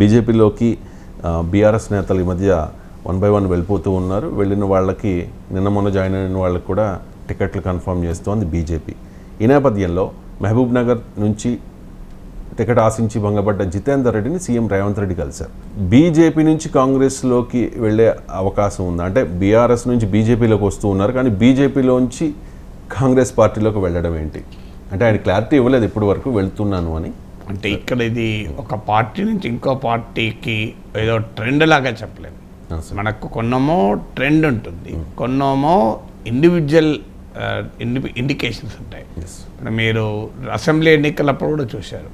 బీజేపీలోకి బీఆర్ఎస్ నేతలు ఈ మధ్య 1 by 1 వెళ్ళిపోతూ ఉన్నారు. వెళ్ళిన వాళ్ళకి నిన్న మొన్న జాయిన్ అయిన వాళ్ళకి కూడా టికెట్లు కన్ఫర్మ్ చేస్తోంది బీజేపీ. ఈ నేపథ్యంలో మహబూబ్ నగర్ నుంచి టికెట్ ఆశించి భంగపడ్డ జితేందర్ రెడ్డిని సీఎం రేవంత్ రెడ్డి కలిశారు. బీజేపీ నుంచి కాంగ్రెస్లోకి వెళ్ళే అవకాశం ఉందా అంటే బీఆర్ఎస్ నుంచి బీజేపీలోకి వస్తూ ఉన్నారు, కానీ బీజేపీలోంచి కాంగ్రెస్ పార్టీలోకి వెళ్ళడం ఏంటి అంటే ఆయన క్లారిటీ ఇవ్వలేదు ఇప్పటి వరకు వెళ్తున్నాను అని. అంటే ఇక్కడ ఇది ఒక పార్టీ నుంచి ఇంకో పార్టీకి ఏదో ట్రెండ్ లాగా చెప్పలేము. మనకు కొన్నమో ట్రెండ్ ఉంటుంది, కొన్నమో ఇండివిజువల్ ఇండికేషన్స్ ఉంటాయి. మీరు అసెంబ్లీ ఎన్నికలప్పుడు కూడా చూశారు,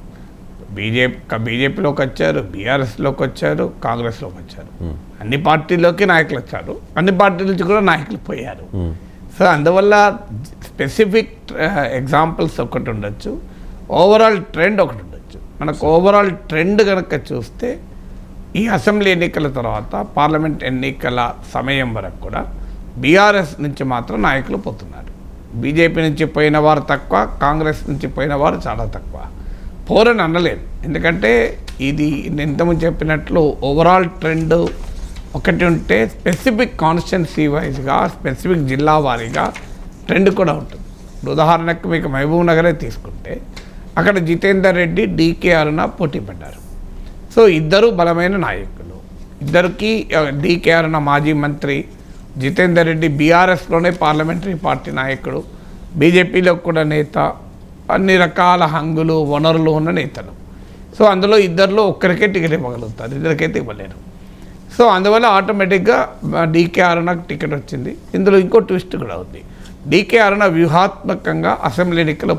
బీజేపీలోకి వచ్చారు, బీఆర్ఎస్లోకి వచ్చారు, కాంగ్రెస్లోకి వచ్చారు. అన్ని పార్టీలోకి నాయకులు వచ్చారు, అన్ని పార్టీల నుంచి కూడా నాయకులు పోయారు. సో అందువల్ల స్పెసిఫిక్ ఎగ్జాంపుల్స్ ఒకటి ఉండొచ్చు, ఓవరాల్ ట్రెండ్ ఒకటి ఉండొచ్చు. మనకు ఓవరాల్ ట్రెండ్ కనుక చూస్తే ఈ అసెంబ్లీ ఎన్నికల తర్వాత పార్లమెంట్ ఎన్నికల సమయం వరకు కూడా బీఆర్ఎస్ నుంచి మాత్రం నాయకులు పోతున్నారు. బీజేపీ నుంచి పోయిన వారు తక్కువ, కాంగ్రెస్ నుంచి పోయిన వారు చాలా తక్కువ. పోరని అనలేదు, ఎందుకంటే ఇది నేను ఇంతకుముందు చెప్పినట్లు ఓవరాల్ ట్రెండ్ ఒకటి ఉంటే స్పెసిఫిక్ కాన్స్టిట్యున్సీ వైజ్గా స్పెసిఫిక్ జిల్లా వారీగా ట్రెండ్ కూడా ఉంటుంది. ఉదాహరణకు మీకు మహబూబ్ నగరే తీసుకుంటే అక్కడ జితేందర్ రెడ్డి, డీకే అరుణ పోటీ పడ్డారు. సో ఇద్దరు బలమైన నాయకులు, ఇద్దరికి డీకే అరుణ మాజీ మంత్రి, జితేందర్ రెడ్డి బీఆర్ఎస్లోనే పార్లమెంటరీ పార్టీ నాయకుడు, బీజేపీలో కూడా నేత, అన్ని రకాల హంగులు వనరులు ఉన్న నేతలు. సో అందులో ఇద్దరిలో ఒక్కరికే టికెట్ ఇవ్వగలుగుతారు, ఇద్దరికైతే ఇవ్వలేరు. సో అందువల్ల ఆటోమేటిక్గా డీకే అరుణకు టికెట్ వచ్చింది. ఇందులో ఇంకో ట్విస్ట్ కూడా ఉంది. డీకే అరుణ వ్యూహాత్మకంగా అసెంబ్లీ ఎన్నికల్లో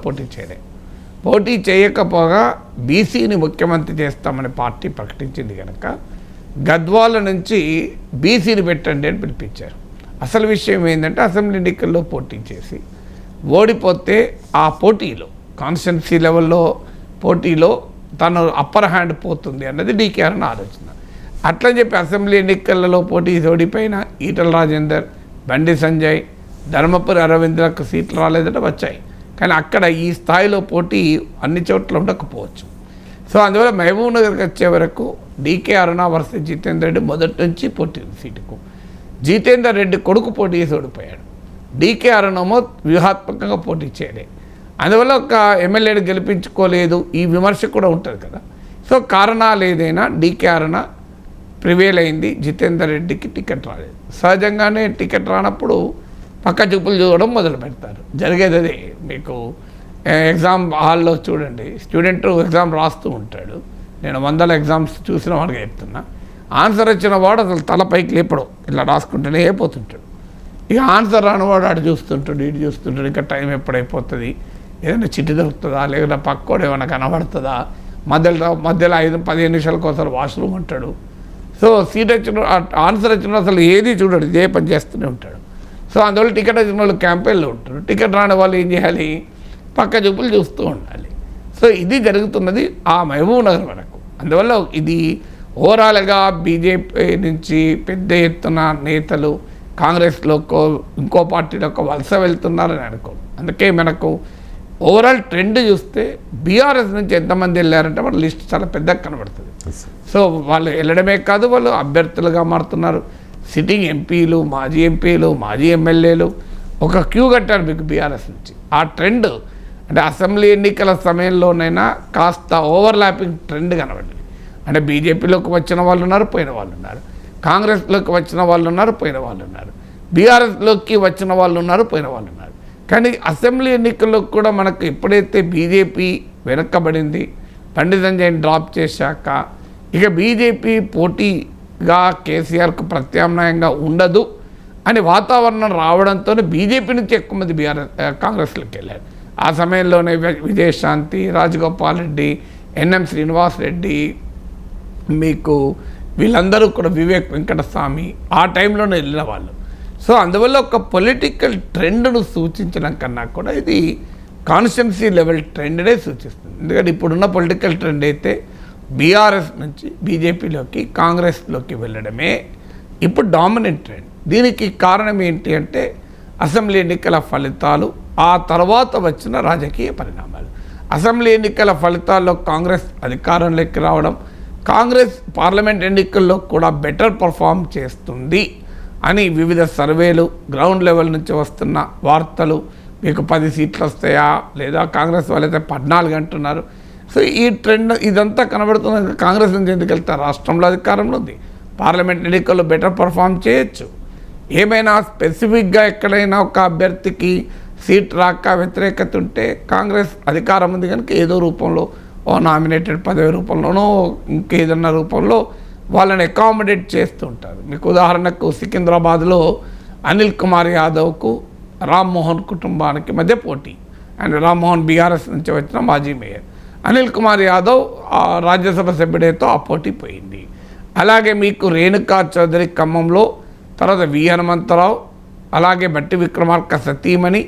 పోటీ చేయకపోగా బీసీని ముఖ్యమంత్రి చేస్తామని పార్టీ ప్రకటించింది కనుక గద్వాల నుంచి బీసీని పెట్టండి అని పిలిపించారు. అసలు విషయం ఏంటంటే అసెంబ్లీ ఎన్నికల్లో పోటీ చేసి ఓడిపోతే ఆ పోటీలో కాన్స్టిట్యున్సీ లెవెల్లో పోటీలో తను అప్పర్ హ్యాండ్ పోతుంది అన్నది డీకే అరుణ ఆలోచన. అట్లని చెప్పి అసెంబ్లీ ఎన్నికలలో పోటీ ఓడిపోయిన ఈటల రాజేందర్, బండి సంజయ్, ధర్మపురి అరవింద్లకు సీట్లు రాలేదంటే వచ్చాయి, కానీ అక్కడ ఈ స్థాయిలో పోటీ అన్ని చోట్ల ఉండకపోవచ్చు. సో అందువల్ల మహబూబ్ నగర్కి వచ్చే వరకు డీకే అరుణ వర్సెస్ జితేందర్ రెడ్డి మొదటి నుంచి పోటీ సీటుకు. జితేందర్ రెడ్డి కొడుకు పోటీ చేసి ఓడిపోయాడు, డీకే అరుణమో వ్యూహాత్మకంగా పోటీ చేయలేదు. అందువల్ల ఒక ఎమ్మెల్యేని గెలిపించుకోలేదు, ఈ విమర్శ కూడా ఉంటుంది కదా. సో కారణాలు ఏదైనా డీకే అరుణ ప్రివేల్ అయింది, జితేందర్ రెడ్డికి టికెట్ రాలేదు. సహజంగానే టికెట్ రానప్పుడు పక్క చూపులు చూడడం మొదలు పెడతారు. జరిగేది అదే. మీకు ఎగ్జామ్ హాల్లో చూడండి, స్టూడెంట్ ఎగ్జామ్ రాస్తూ ఉంటాడు. నేను 100 ఎగ్జామ్స్ చూసిన వాడిగా చెప్తున్నా. ఆన్సర్ వచ్చిన వాడు అసలు తలపైకి లేపడం, ఇలా రాసుకుంటూనే అయిపోతుంటాడు. ఇక ఆన్సర్ రానివాడు ఆడు చూస్తుంటాడు, ఇటు చూస్తుంటాడు, ఇంకా టైం ఎప్పుడైపోతుంది, ఏదైనా చిట్టి దొరుకుతుందా, లేకపోతే పక్కోడు ఏమైనా కనబడుతుందా, మధ్యలో 5-15 నిమిషాలకు ఒకసారి వాష్రూమ్ ఉంటాడు. సో సీట్ వచ్చిన ఆన్సర్ వచ్చిన అసలు ఏది చూడడు, ఇదే పని చేస్తూనే ఉంటాడు. సో అందువల్ల టికెట్ వచ్చిన వాళ్ళు క్యాంపెయిన్లో ఉంటారు, టికెట్ రాని వాళ్ళు ఏం చేయాలి, పక్క చూపులు చూస్తూ ఉండాలి. సో ఇది జరుగుతున్నది ఆ మహబూబ్ నగర్ వరకు. అందువల్ల ఇది ఓవరాల్గా బీజేపీ నుంచి పెద్ద ఎత్తున నేతలు కాంగ్రెస్లోకో ఇంకో పార్టీలోకో వలస వెళ్తున్నారని అనుకోండి. అందుకే మనకు ఓవరాల్ ట్రెండ్ చూస్తే బీఆర్ఎస్ నుంచి ఎంతమంది వెళ్ళారంటే వాళ్ళ లిస్ట్ చాలా పెద్దగా కనబడుతుంది. సో వాళ్ళు వెళ్ళడమే కాదు, వాళ్ళు అభ్యర్థులుగా మారుతున్నారు. సిట్టింగ్ ఎంపీలు, మాజీ ఎంపీలు, మాజీ ఎమ్మెల్యేలు ఒక క్యూ కట్టారు మీకు బీఆర్ఎస్ నుంచి. ఆ ట్రెండ్ అంటే అసెంబ్లీ ఎన్నికల సమయంలోనైనా కాస్త ఓవర్లాపింగ్ ట్రెండ్ కనబడింది. అంటే బీజేపీలోకి వచ్చిన వాళ్ళు ఉన్నారు, పోయిన వాళ్ళు ఉన్నారు, కాంగ్రెస్లోకి వచ్చిన వాళ్ళు ఉన్నారు, పోయిన వాళ్ళు ఉన్నారు, బీఆర్ఎస్లోకి వచ్చిన వాళ్ళు ఉన్నారు, పోయిన వాళ్ళు ఉన్నారు. కానీ అసెంబ్లీ ఎన్నికల్లో కూడా మనకు ఎప్పుడైతే బీజేపీ వెనక్కబడింది, బండి సంజయ్ని డ్రాప్ చేశాక ఇక బీజేపీ పోటీగా కేసీఆర్కు ప్రత్యామ్నాయంగా ఉండదు అని వాతావరణం రావడంతో బీజేపీ నుంచి ఎక్కువ మంది కాంగ్రెస్లోకి వెళ్ళారు. ఆ సమయంలోనే విజయశాంతి, రాజగోపాల్ రెడ్డి, ఎన్ఎం శ్రీనివాస్ రెడ్డి, మీకు వీళ్ళందరూ కూడా వివేక్ వెంకటస్వామి ఆ టైంలోనే వెళ్ళిన వాళ్ళు. సో అందువల్ల ఒక పొలిటికల్ ట్రెండ్ను సూచించడం కన్నా కూడా ఇది కాన్స్టిట్యున్సీ లెవెల్ ట్రెండ్నే సూచిస్తుంది. ఎందుకంటే ఇప్పుడున్న పొలిటికల్ ట్రెండ్ అయితే బీఆర్ఎస్ నుంచి బీజేపీలోకి, కాంగ్రెస్లోకి వెళ్ళడమే ఇప్పుడు డామినెంట్ ట్రెండ్. దీనికి కారణం ఏంటి అంటే అసెంబ్లీ ఎన్నికల ఫలితాలు, ఆ తర్వాత వచ్చిన రాజకీయ పరిణామాలు. అసెంబ్లీ ఎన్నికల ఫలితాల్లో కాంగ్రెస్ అధికారంలోకి రావడం, కాంగ్రెస్ పార్లమెంట్ ఎన్నికల్లో కూడా బెటర్ పర్ఫామ్ చేస్తుంది అని వివిధ సర్వేలు, గ్రౌండ్ లెవెల్ నుంచి వస్తున్న వార్తలు, మీకు 10 సీట్లు వస్తాయా లేదా కాంగ్రెస్ వాళ్ళైతే 14 అంటున్నారు. సో ఈ ట్రెండ్ ఇదంతా కనబడుతుంది. కాంగ్రెస్ నుంచి ఎందుకు వెళ్తారు? రాష్ట్రంలో అధికారంలో ఉంది, పార్లమెంట్ ఎన్నికల్లో బెటర్ పర్ఫామ్ చేయొచ్చు. ఏమైనా స్పెసిఫిక్గా ఎక్కడైనా ఒక అభ్యర్థికి సీట్ రాక వ్యతిరేకత ఉంటే కాంగ్రెస్ అధికారం ఉంది కనుక ఏదో రూపంలో ఓ నామినేటెడ్ పదవి రూపంలోనో ఇంకేదన్నా రూపంలో వాళ్ళని అకామిడేట్ చేస్తుంటారు. మీకు ఉదాహరణకు సికింద్రాబాద్లో అనిల్ కుమార్ యాదవ్కు రామ్మోహన్ కుటుంబానికి మధ్య పోటీ. అండ్ రామ్మోహన్ బీఆర్ఎస్ నుంచి వచ్చిన మాజీ మేయర్, అనిల్ కుమార్ యాదవ్ రాజ్యసభ సభ్యుడితో ఆ పోటీ పోయింది. అలాగే మీకు రేణుకా చౌదరి ఖమ్మంలో, తర్వాత వి హనుమంతరావు, అలాగే బట్టి విక్రమార్క సతీమణి,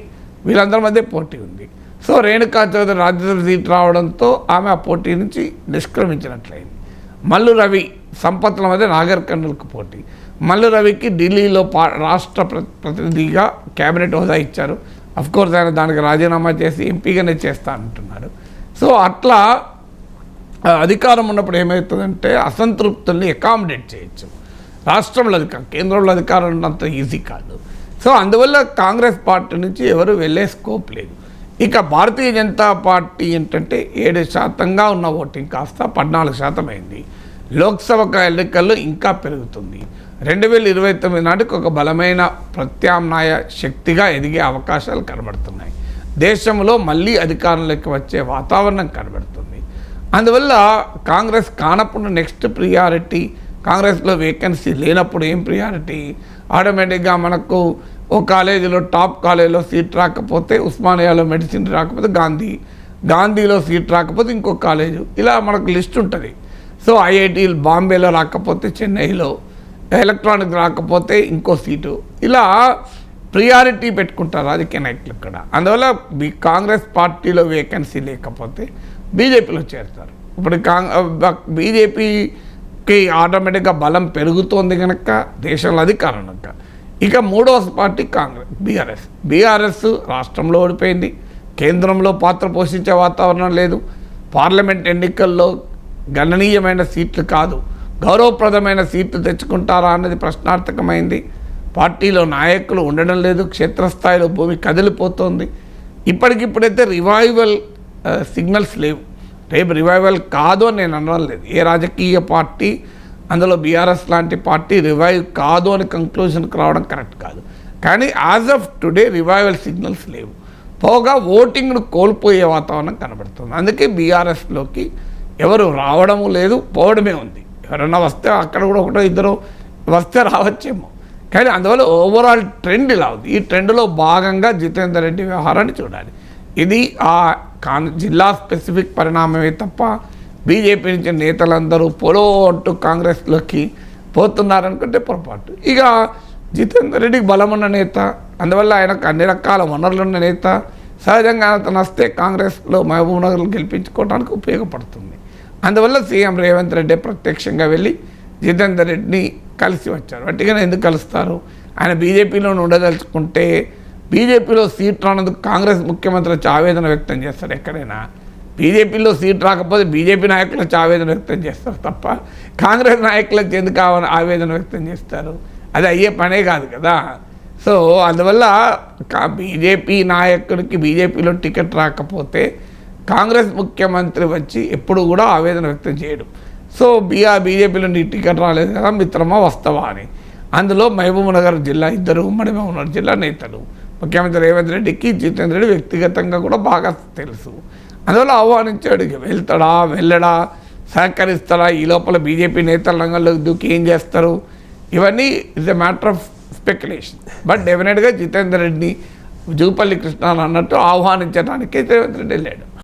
వీళ్ళందరి మధ్య పోటీ ఉంది. సో రేణుకా చౌదరి రాజ్యసభ సీట్ రావడంతో ఆమె ఆ పోటీ నుంచి నిష్క్రమించినట్లయింది. మల్లు రవి సంపత్ల మధ్య నాగర్ కర్నూల్కు పోటీ. మల్లు రవికి ఢిల్లీలో రాష్ట్ర ప్రతినిధిగా క్యాబినెట్ హోదా ఇచ్చారు. అఫ్కోర్స్ ఆయన దానికి రాజీనామా చేసి ఎంపీగానే చేస్తా అంటున్నారు. సో అట్లా అధికారం ఉన్నప్పుడు ఏమవుతుందంటే అసంతృప్తుల్ని అకామిడేట్ చేయొచ్చు. రాష్ట్రంలో అధికారం, కేంద్రంలో అధికారం ఉన్నంత ఈజీ కాదు. సో అందువల్ల కాంగ్రెస్ పార్టీ నుంచి ఎవరు వెళ్ళే స్కోప్ లేదు. ఇక భారతీయ జనతా పార్టీ ఏంటంటే 7% ఉన్న ఓటింగ్ కాస్త 14% అయింది. లోక్సభ ఎన్నికల్లో ఇంకా పెరుగుతుంది. 2029 నాటికి ఒక బలమైన ప్రత్యామ్నాయ శక్తిగా ఎదిగే అవకాశాలు కనబడుతున్నాయి. దేశంలో మళ్ళీ అధికారంలోకి వచ్చే వాతావరణం కనబడుతుంది. అందువల్ల కాంగ్రెస్ కానప్పుడు నెక్స్ట్ ప్రియారిటీ, కాంగ్రెస్లో వేకెన్సీ లేనప్పుడు ఏం ప్రియారిటీ? ఆటోమేటిక్గా మనకు ఓ కాలేజీలో టాప్ కాలేజీలో సీట్ రాకపోతే, ఉస్మానియాలో మెడిసిన్ రాకపోతే గాంధీలో సీట్ రాకపోతే ఇంకో కాలేజు, ఇలా మనకు లిస్ట్ ఉంటుంది. సో ఐఐటి బాంబేలో రాకపోతే చెన్నైలో, ఎలక్ట్రానిక్ రాకపోతే ఇంకో సీటు, ఇలా ప్రియారిటీ పెట్టుకుంటారు రాజకీయ నాయకులు ఇక్కడ. అందువల్ల కాంగ్రెస్ పార్టీలో వేకెన్సీ లేకపోతే బీజేపీలో చేరుతారు. ఇప్పుడు బీజేపీకి ఆటోమేటిక్గా బలం పెరుగుతోంది కనుక, దేశంలో అధికారం కనుక. ఇక మూడవ పార్టీ కాంగ్రెస్. బీఆర్ఎస్ రాష్ట్రంలో ఓడిపోయింది, కేంద్రంలో పాత్ర పోషించే వాతావరణం లేదు, పార్లమెంట్ ఎన్నికల్లో గణనీయమైన సీట్లు కాదు, గౌరవప్రదమైన సీట్లు తెచ్చుకుంటారా అన్నది ప్రశ్నార్థకమైంది. పార్టీలో నాయకులు ఉండడం లేదు, క్షేత్రస్థాయిలో భూమి కదిలిపోతుంది. ఇప్పటికిప్పుడైతే రివైవల్ సిగ్నల్స్ లేవు. రేపు రివైవల్ కాదు అని నేను అనడం లేదు. ఏ రాజకీయ పార్టీ, అందులో బీఆర్ఎస్ లాంటి పార్టీ రివైవ్ కాదు అని కంక్లూజన్కి రావడం కరెక్ట్ కాదు. కానీ as of today revival signals లేవు. పోగా ఓటింగ్ను కోల్పోయే వాతావరణం కనబడుతుంది. అందుకే బీఆర్ఎస్లోకి ఎవరు రావడము లేదు, పోవడమే ఉంది. ఎవరన్నా వస్తే అక్కడ కూడా ఒకటో ఇద్దరు వస్తే రావచ్చేమో. కానీ అందువల్ల ఓవరాల్ ట్రెండ్ ఇలా ఉంది. ఈ ట్రెండ్లో భాగంగా జితేందర్ రెడ్డి వ్యవహారాన్ని చూడాలి. ఇది జిల్లా స్పెసిఫిక్ పరిణామమే తప్ప బీజేపీ నుంచి నేతలందరూ పొలో అంటూ కాంగ్రెస్లోకి పోతున్నారనుకుంటే పొరపాటు. ఇక జితేందర్ రెడ్డికి బలమున్న నేత, అందువల్ల ఆయనకు అన్ని రకాల వనరులున్న నేత. సహజంగా తను వస్తే కాంగ్రెస్లో మహబూబ్ నగర్లు గెలిపించుకోవడానికి ఉపయోగపడుతుంది. అందువల్ల సీఎం రేవంత్ రెడ్డి ప్రత్యక్షంగా వెళ్ళి జితేందర్ రెడ్డిని కలిసి వచ్చారు. వట్టిగానే ఎందుకు కలుస్తారు? ఆయన బీజేపీలో ఉండదలుచుకుంటే బీజేపీలో సీట్ రానందుకు కాంగ్రెస్ ముఖ్యమంత్రి వచ్చి ఆవేదన వ్యక్తం చేస్తారు. ఎక్కడైనా బీజేపీలో సీట్ రాకపోతే బీజేపీ నాయకులు వచ్చి ఆవేదన వ్యక్తం చేస్తారు తప్ప కాంగ్రెస్ నాయకులు వచ్చి ఎందుకు ఆవేదన వ్యక్తం చేస్తారు? అది అయ్యే పనే కాదు కదా. సో అందువల్ల బీజేపీ నాయకుడికి బీజేపీలో టికెట్ రాకపోతే కాంగ్రెస్ ముఖ్యమంత్రి వచ్చి ఎప్పుడు కూడా ఆవేదన వ్యక్తం చేయడం. సో బీజేపీలో నీ టికెట్ రాలేదు కదా మిత్రమా వస్తావా అని. అందులో మహబూబ్ నగర్ జిల్లా ఇద్దరు ఉమ్మడి మహబూబ్ నగర్ జిల్లా నేతలు, ముఖ్యమంత్రి రేవంత్ రెడ్డికి జితేందర్ రెడ్డి వ్యక్తిగతంగా కూడా బాగా తెలుసు. అందువల్ల ఆహ్వానించాడు. వెళ్తాడా, వెళ్ళడా, సహకరిస్తాడా, ఈ లోపల బీజేపీ నేతల రంగంలో దూకి ఏం చేస్తారు, ఇవన్నీ is a matter of speculation. But డెఫినెట్గా జితేందర్ రెడ్డిని జూపల్లి కృష్ణ అన్నట్టు ఆహ్వానించడానికి రేవంత్ రెడ్డి వెళ్ళాడు.